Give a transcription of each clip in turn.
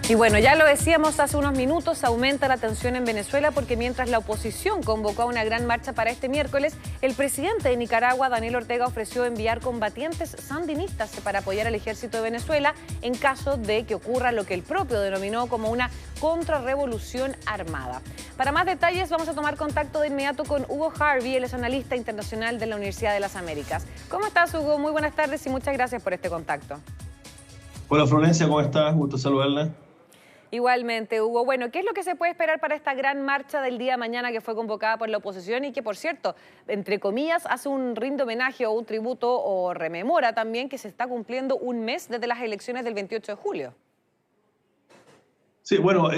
Y bueno, ya lo decíamos hace unos minutos, aumenta la tensión en Venezuela porque mientras la oposición convocó a una gran marcha para este miércoles, el presidente de Nicaragua, Daniel Ortega, ofreció enviar combatientes sandinistas para apoyar al ejército de Venezuela en caso de que ocurra lo que el propio denominó como una contrarrevolución armada. Para más detalles vamos a tomar contacto de inmediato con Hugo Harvey, él es analista internacional de la Universidad de las Américas. ¿Cómo estás, Hugo? Muy buenas tardes y muchas gracias por este contacto. Hola Florencia, ¿cómo estás? Gusto saludarla. Igualmente, Hugo. Bueno, ¿qué es lo que se puede esperar para esta gran marcha del día de mañana que fue convocada por la oposición y que, por cierto, entre comillas, hace un rinde homenaje o un tributo o rememora también que se está cumpliendo un mes desde las elecciones del 28 de julio? Sí, bueno,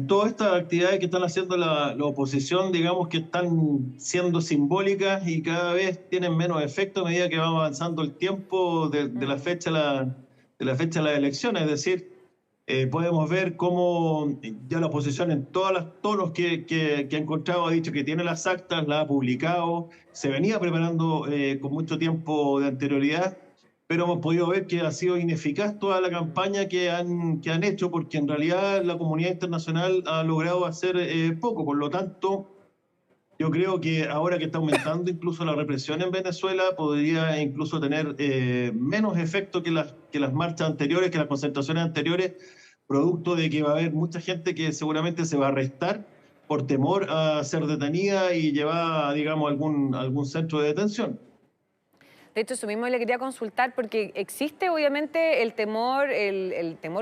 todas estas actividades que están haciendo la oposición, digamos que están siendo simbólicas y cada vez tienen menos efecto a medida que va avanzando el tiempo de la fecha de la fecha de las elecciones. Es decir, podemos ver cómo ya la oposición en todos los que ha encontrado ha dicho que tiene las actas, las ha publicado, se venía preparando con mucho tiempo de anterioridad, pero hemos podido ver que ha sido ineficaz toda la campaña que han hecho, porque en realidad la comunidad internacional ha logrado hacer poco. Por lo tanto, yo creo que ahora que está aumentando incluso la represión en Venezuela, podría incluso tener menos efecto que las marchas anteriores, que las concentraciones anteriores, producto de que va a haber mucha gente que seguramente se va a arrestar por temor a ser detenida y llevada, digamos, a algún centro de detención. De hecho, eso mismo le quería consultar porque existe obviamente el temor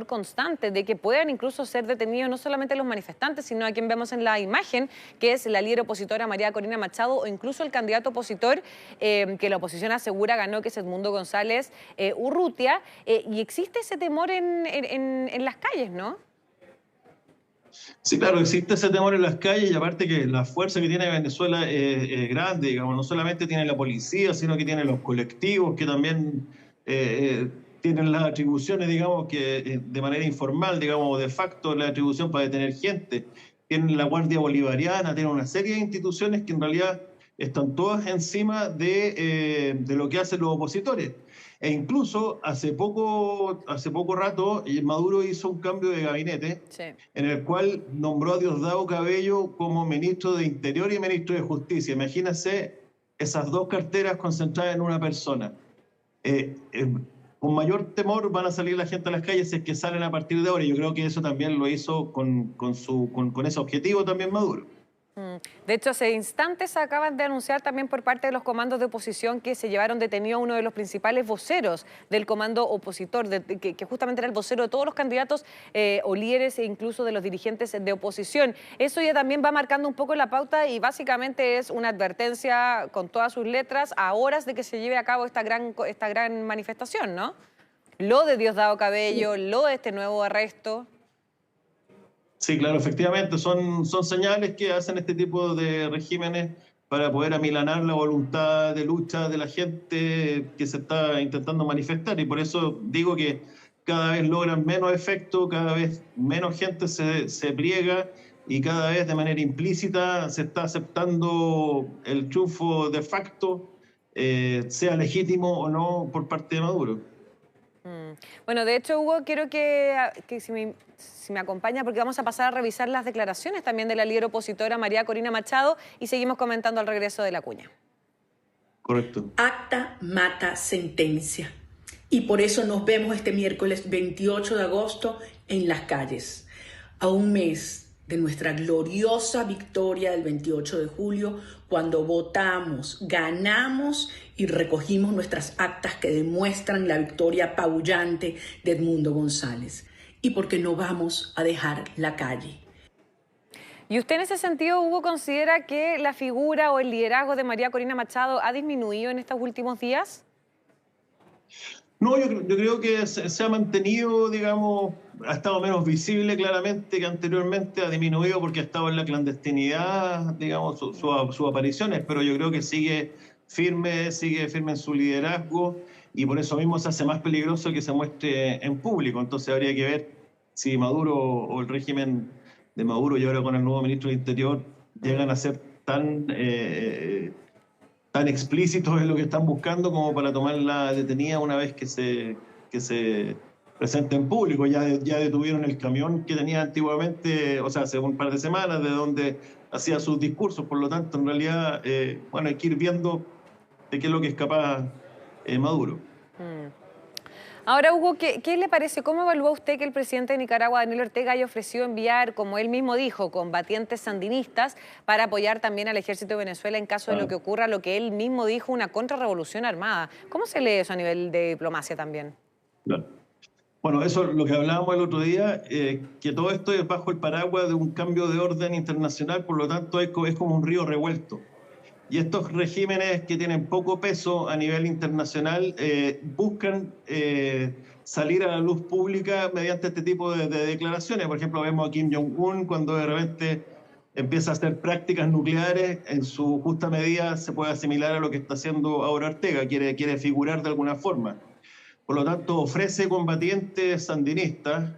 constante de que puedan incluso ser detenidos no solamente los manifestantes, sino a quien vemos en la imagen, que es la líder opositora María Corina Machado, o incluso el candidato opositor que la oposición asegura ganó, que es Edmundo González Urrutia, y existe ese temor en las calles, ¿no? Sí, claro, existe ese temor en las calles y aparte que la fuerza que tiene Venezuela es grande, digamos, no solamente tiene la policía, sino que tiene los colectivos que también tienen las atribuciones, digamos, que de manera informal, digamos, o de facto la atribución para detener gente. Tienen la Guardia Bolivariana, tienen una serie de instituciones que en realidad están todas encima de lo que hacen los opositores. E incluso hace poco rato Maduro hizo un cambio de gabinete, Sí. en el cual nombró a Diosdado Cabello como ministro de Interior y ministro de Justicia. Imagínense esas dos carteras concentradas en una persona. Con mayor temor van a salir la gente a las calles si es que salen a partir de ahora. Yo creo que eso también lo hizo con ese objetivo también Maduro. De hecho, hace instantes acaban de anunciar también por parte de los comandos de oposición que se llevaron detenido a uno de los principales voceros del comando opositor, que justamente era el vocero de todos los candidatos o líderes e incluso de los dirigentes de oposición. Eso ya también va marcando un poco la pauta y básicamente es una advertencia con todas sus letras a horas de que se lleve a cabo esta gran manifestación, ¿no? Lo de Diosdado Cabello, lo de este nuevo arresto. Sí, claro, efectivamente, son señales que hacen este tipo de regímenes para poder amilanar la voluntad de lucha de la gente que se está intentando manifestar. Y por eso digo que cada vez logran menos efecto, cada vez menos gente se pliega y cada vez de manera implícita se está aceptando el triunfo de facto, sea legítimo o no, por parte de Maduro. Bueno, de hecho, Hugo, quiero que si me acompaña, porque vamos a pasar a revisar las declaraciones también de la líder opositora María Corina Machado y seguimos comentando al regreso de la cuña. Correcto. Acta mata sentencia. Y por eso nos vemos este miércoles 28 de agosto en las calles. A un mes de nuestra gloriosa victoria del 28 de julio, cuando votamos, ganamos y recogimos nuestras actas que demuestran la victoria apabullante de Edmundo González. Y porque no vamos a dejar la calle. ¿Y usted en ese sentido, Hugo, considera que la figura o el liderazgo de María Corina Machado ha disminuido en estos últimos días? No, yo creo que se ha mantenido, digamos, ha estado menos visible claramente que anteriormente, ha disminuido porque ha estado en la clandestinidad, digamos, sus apariciones, pero yo creo que sigue firme en su liderazgo y por eso mismo se hace más peligroso que se muestre en público. Entonces habría que ver si Maduro o el régimen de Maduro y ahora con el nuevo ministro del Interior llegan a ser tan explícitos en lo que están buscando como para tomar la detenida una vez que se presente en público. Ya detuvieron el camión que tenía antiguamente, o sea, hace un par de semanas, de donde hacía sus discursos. Por lo tanto, en realidad, bueno, hay que ir viendo de qué es lo que es capaz Maduro. Ahora, Hugo, ¿qué le parece? ¿Cómo evalúa usted que el presidente de Nicaragua, Daniel Ortega, haya ofrecido enviar, como él mismo dijo, combatientes sandinistas para apoyar también al ejército de Venezuela en caso de lo que ocurra, lo que él mismo dijo, una contrarrevolución armada? ¿Cómo se lee eso a nivel de diplomacia también? Claro. Bueno, eso es lo que hablábamos el otro día, que todo esto es bajo el paraguas de un cambio de orden internacional, por lo tanto es como un río revuelto. Y estos regímenes que tienen poco peso a nivel internacional buscan salir a la luz pública mediante este tipo de declaraciones. Por ejemplo, vemos a Kim Jong-un cuando de repente empieza a hacer prácticas nucleares, en su justa medida se puede asimilar a lo que está haciendo ahora Ortega, quiere figurar de alguna forma. Por lo tanto, ofrece combatientes sandinistas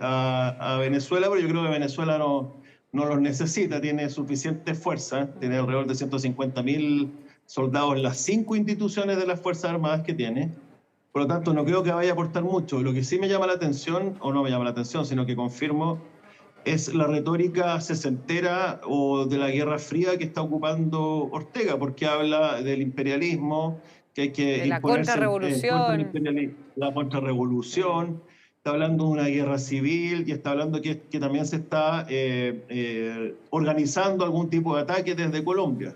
a Venezuela, pero yo creo que Venezuela no los necesita, tiene suficiente fuerza, tiene alrededor de 150.000 soldados en las 5 instituciones de las Fuerzas Armadas que tiene. Por lo tanto, no creo que vaya a aportar mucho. Lo que sí me llama la atención, o no me llama la atención, sino que confirmo, es la retórica sesentera o de la Guerra Fría que está ocupando Ortega, porque habla del imperialismo, que hay que imponerse contra el imperialismo, la contrarrevolución. Está hablando de una guerra civil y está hablando que también se está organizando algún tipo de ataque desde Colombia.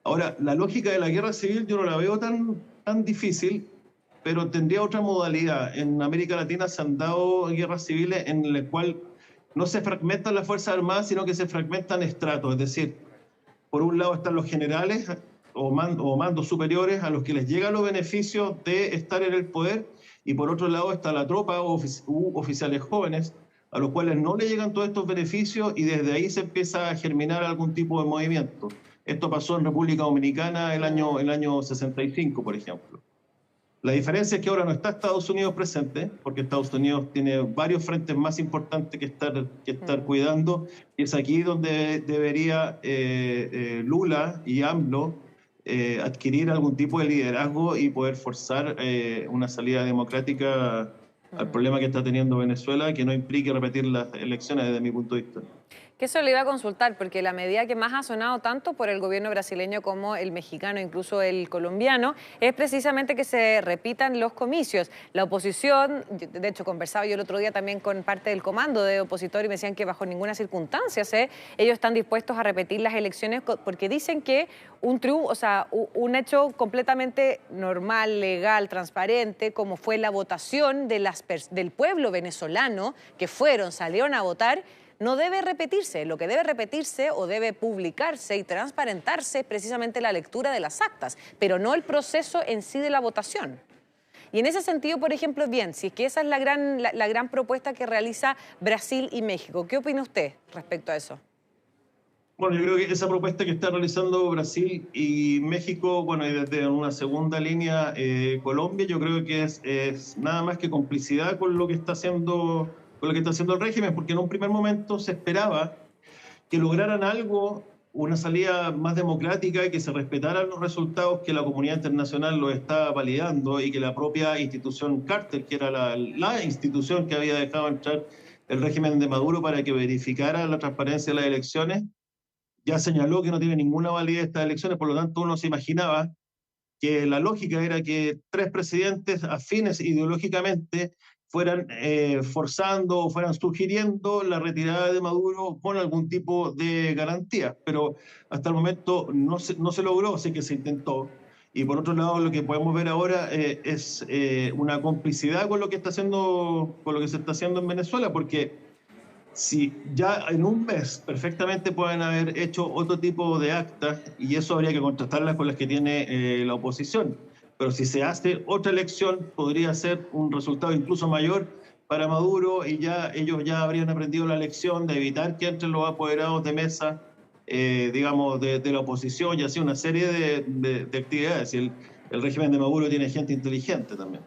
Ahora, la lógica de la guerra civil yo no la veo tan difícil, pero tendría otra modalidad. En América Latina se han dado guerras civiles en las cuales no se fragmentan las Fuerzas Armadas, sino que se fragmentan estratos. Es decir, por un lado están los generales o mandos superiores a los que les llegan los beneficios de estar en el poder, y por otro lado está la tropa u oficiales jóvenes a los cuales no le llegan todos estos beneficios, y desde ahí se empieza a germinar algún tipo de movimiento. Esto pasó en República Dominicana el año 65, por ejemplo. La diferencia es que ahora no está Estados Unidos presente, porque Estados Unidos tiene varios frentes más importantes que estar cuidando, y es aquí donde debería Lula y AMLO adquirir algún tipo de liderazgo y poder forzar una salida democrática al problema que está teniendo Venezuela, que no implique repetir las elecciones desde mi punto de vista. Que eso le iba a consultar, porque la medida que más ha sonado tanto por el gobierno brasileño como el mexicano, incluso el colombiano, es precisamente que se repitan los comicios. La oposición, de hecho conversaba yo el otro día también con parte del comando de opositor y me decían que bajo ninguna circunstancia ellos están dispuestos a repetir las elecciones, porque dicen que un triunfo, o sea, un hecho completamente normal, legal, transparente, como fue la votación del pueblo venezolano que salieron a votar, no debe repetirse. Lo que debe repetirse o debe publicarse y transparentarse es precisamente la lectura de las actas, pero no el proceso en sí de la votación. Y en ese sentido, por ejemplo, bien, si es que esa es la gran propuesta que realiza Brasil y México, ¿qué opina usted respecto a eso? Bueno, yo creo que esa propuesta que está realizando Brasil y México, bueno, y desde una segunda línea Colombia, yo creo que es nada más que complicidad con lo que está haciendo el régimen, porque en un primer momento se esperaba que lograran algo, una salida más democrática y que se respetaran los resultados que la comunidad internacional lo está validando, y que la propia institución Carter, que era la institución que había dejado entrar el régimen de Maduro para que verificara la transparencia de las elecciones, ya señaló que no tiene ninguna validez estas elecciones. Por lo tanto, uno se imaginaba que la lógica era que 3 presidentes afines ideológicamente fueran forzando o fueran sugiriendo la retirada de Maduro con algún tipo de garantía. Pero hasta el momento no se logró, sí que se intentó. Y por otro lado, lo que podemos ver ahora es una complicidad con lo que se está haciendo en Venezuela, porque si ya en un mes perfectamente pueden haber hecho otro tipo de actas, y eso habría que contrastarlas con las que tiene la oposición. Pero si se hace otra elección, podría ser un resultado incluso mayor para Maduro, y ellos ya habrían aprendido la lección de evitar que entren los apoderados de mesa, digamos, de la oposición, y así una serie de actividades. Y el régimen de Maduro tiene gente inteligente también.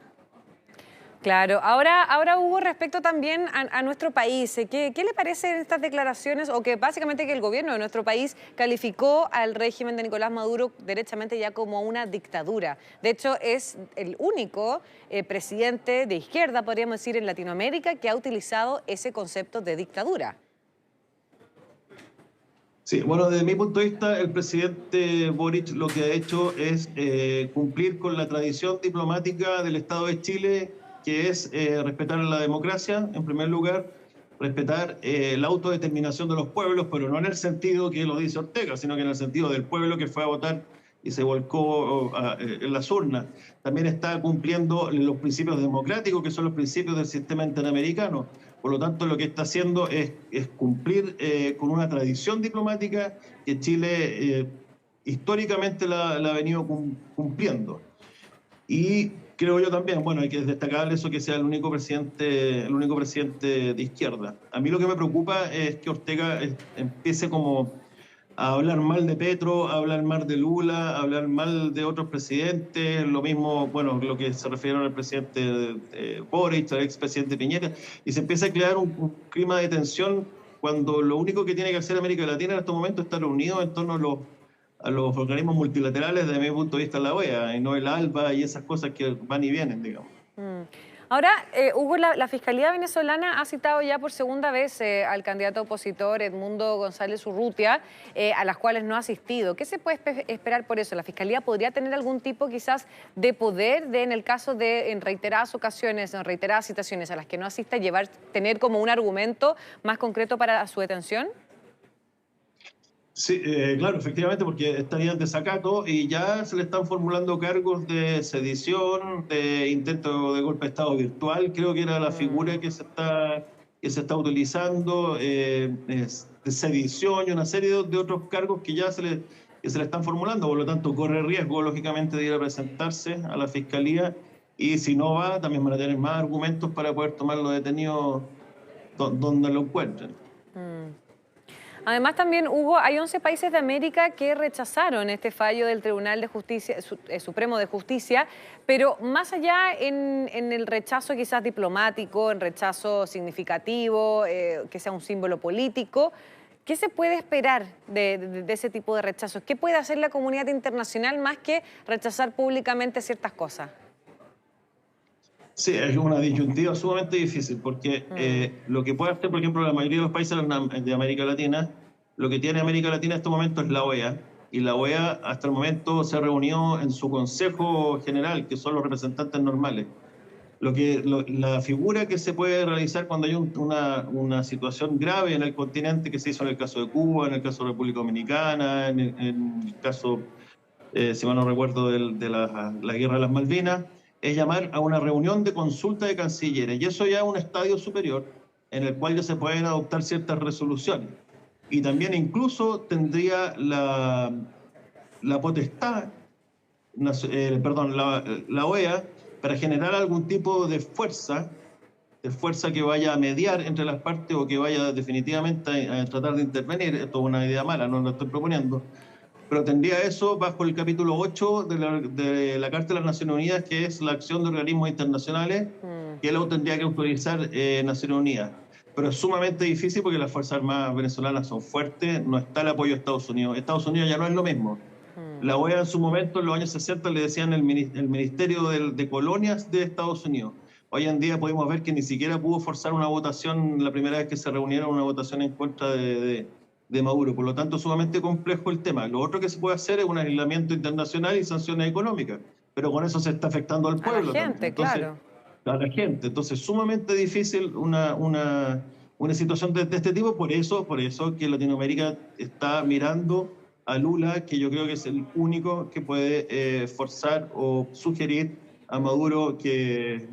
Claro. Ahora Hugo, respecto también a nuestro país, ¿qué le parecen estas declaraciones o que básicamente que el gobierno de nuestro país calificó al régimen de Nicolás Maduro derechamente ya como una dictadura? De hecho, es el único presidente de izquierda, podríamos decir, en Latinoamérica que ha utilizado ese concepto de dictadura. Sí, bueno, desde mi punto de vista, el presidente Boric lo que ha hecho es cumplir con la tradición diplomática del Estado de Chile, que es respetar la democracia, en primer lugar, respetar la autodeterminación de los pueblos, pero no en el sentido que lo dice Ortega, sino que en el sentido del pueblo que fue a votar y se volcó en las urnas. También está cumpliendo los principios democráticos, que son los principios del sistema interamericano. Por lo tanto, lo que está haciendo es cumplir con una tradición diplomática que Chile históricamente la ha venido cumpliendo. Y creo yo también, bueno, hay que destacar eso, que sea el único presidente de izquierda. A mí lo que me preocupa es que Ortega empiece como a hablar mal de Petro, a hablar mal de Lula, a hablar mal de otros presidentes, lo mismo, bueno, lo que se refirieron al presidente Boric, al expresidente Piñera, y se empieza a crear un clima de tensión cuando lo único que tiene que hacer América Latina en estos momentos es estar unidos en torno a los organismos multilaterales, desde mi punto de vista la OEA, y no el ALBA y esas cosas que van y vienen, digamos. Ahora, Hugo, la Fiscalía venezolana ha citado ya por segunda vez al candidato opositor Edmundo González Urrutia, a las cuales no ha asistido. ¿Qué se puede esperar por eso? ¿La Fiscalía podría tener algún tipo quizás de poder en el caso de, en reiteradas ocasiones, en reiteradas citaciones a las que no asista, tener como un argumento más concreto para su detención? Sí, claro, efectivamente, porque estaría en desacato y ya se le están formulando cargos de sedición, de intento de golpe de Estado virtual, creo que era la figura que se está utilizando, de sedición y una serie de otros cargos que ya se le están formulando, por lo tanto corre riesgo, lógicamente, de ir a presentarse a la Fiscalía y si no va, también van a tener más argumentos para poder tomarlo detenido donde lo encuentren. Además también, Hugo, hay 11 países de América que rechazaron este fallo del Tribunal de Justicia, Supremo de Justicia, pero más allá en el rechazo quizás diplomático, en rechazo significativo, que sea un símbolo político, ¿qué se puede esperar de ese tipo de rechazos? ¿Qué puede hacer la comunidad internacional más que rechazar públicamente ciertas cosas? Sí, es una disyuntiva sumamente difícil porque lo que puede hacer, por ejemplo, la mayoría de los países de América Latina, lo que tiene América Latina en este momento es la OEA, y la OEA hasta el momento se reunió en su Consejo General, que son los representantes normales. La figura que se puede realizar cuando hay una situación grave en el continente, que se hizo en el caso de Cuba, en el caso de República Dominicana, en el caso, si mal no recuerdo, de la Guerra de las Malvinas, es llamar a una reunión de consulta de cancilleres. Y eso ya es un estadio superior en el cual ya se pueden adoptar ciertas resoluciones. Y también incluso tendría la potestad, la OEA, para generar algún tipo de fuerza que vaya a mediar entre las partes o que vaya definitivamente a tratar de intervenir. Esto es una idea mala, no lo estoy proponiendo. Pero tendría eso bajo el capítulo 8 de la Carta de las Naciones Unidas, que es la acción de organismos internacionales, que luego tendría que autorizar Naciones Unidas. Pero es sumamente difícil porque las Fuerzas Armadas venezolanas son fuertes, no está el apoyo de Estados Unidos. Estados Unidos ya no es lo mismo. La OEA en su momento, en los años 60, le decían el Ministerio de Colonias de Estados Unidos. Hoy en día podemos ver que ni siquiera pudo forzar una votación, la primera vez que se reunieron, una votación en contra de Maduro. Por lo tanto, sumamente complejo el tema. Lo otro que se puede hacer es un aislamiento internacional y sanciones económicas, pero con eso se está afectando al pueblo. A la gente, entonces, claro. A la gente. Entonces, sumamente difícil una situación de este tipo. Por eso que Latinoamérica está mirando a Lula, que yo creo que es el único que puede forzar o sugerir a Maduro que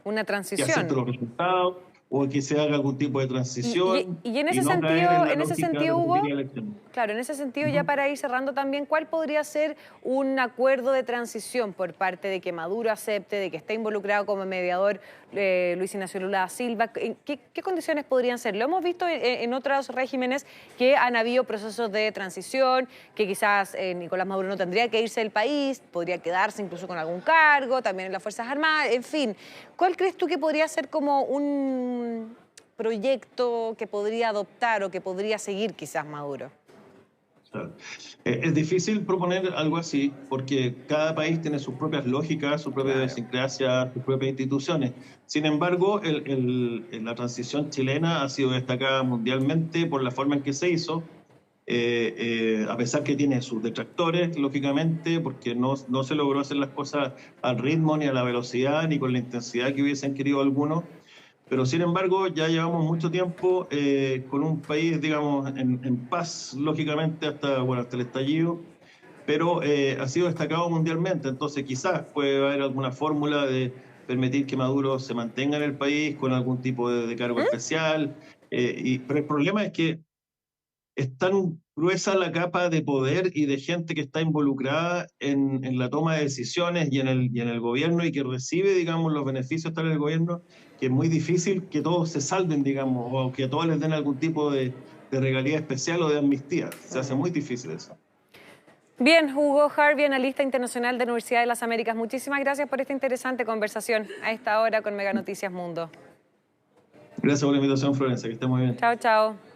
una transición. acepte los resultados, o que se haga algún tipo de transición Y en ese no sentido, caer en la en ese lógica de sentido, Hugo, repetir elecciones. claro, en ese sentido, ya para ir cerrando también, ¿cuál podría ser un acuerdo de transición por parte de que Maduro acepte, de que esté involucrado como mediador Luis Ignacio Lula da Silva? ¿Qué condiciones podrían ser? Lo hemos visto en otros regímenes que han habido procesos de transición, que quizás Nicolás Maduro no tendría que irse del país, podría quedarse incluso con algún cargo, también en las Fuerzas Armadas, en fin. ¿Cuál crees tú que podría ser como un proyecto que podría adoptar o que podría seguir quizás Maduro? Claro. Es difícil proponer algo así porque cada país tiene sus propias lógicas, su propia Claro. idiosincrasia, sus propias instituciones. Sin embargo, la transición chilena ha sido destacada mundialmente por la forma en que se hizo, a pesar que tiene sus detractores, lógicamente, porque no se logró hacer las cosas al ritmo, ni a la velocidad, ni con la intensidad que hubiesen querido algunos. Pero sin embargo, ya llevamos mucho tiempo con un país, digamos, en paz, lógicamente, hasta el estallido, pero ha sido destacado mundialmente. Entonces, quizás puede haber alguna fórmula de permitir que Maduro se mantenga en el país con algún tipo de cargo especial. Pero el problema es que es tan gruesa la capa de poder y de gente que está involucrada en la toma de decisiones y en el gobierno y que recibe, digamos, los beneficios de estar en el gobierno, que es muy difícil que todos se salven, digamos, o que a todos les den algún tipo de regalía especial o de amnistía. Se hace muy difícil eso. Bien, Hugo Harvey, analista internacional de la Universidad de las Américas. Muchísimas gracias por esta interesante conversación a esta hora con Mega Noticias Mundo. Gracias por la invitación, Florencia, que esté muy bien. Chao, chao.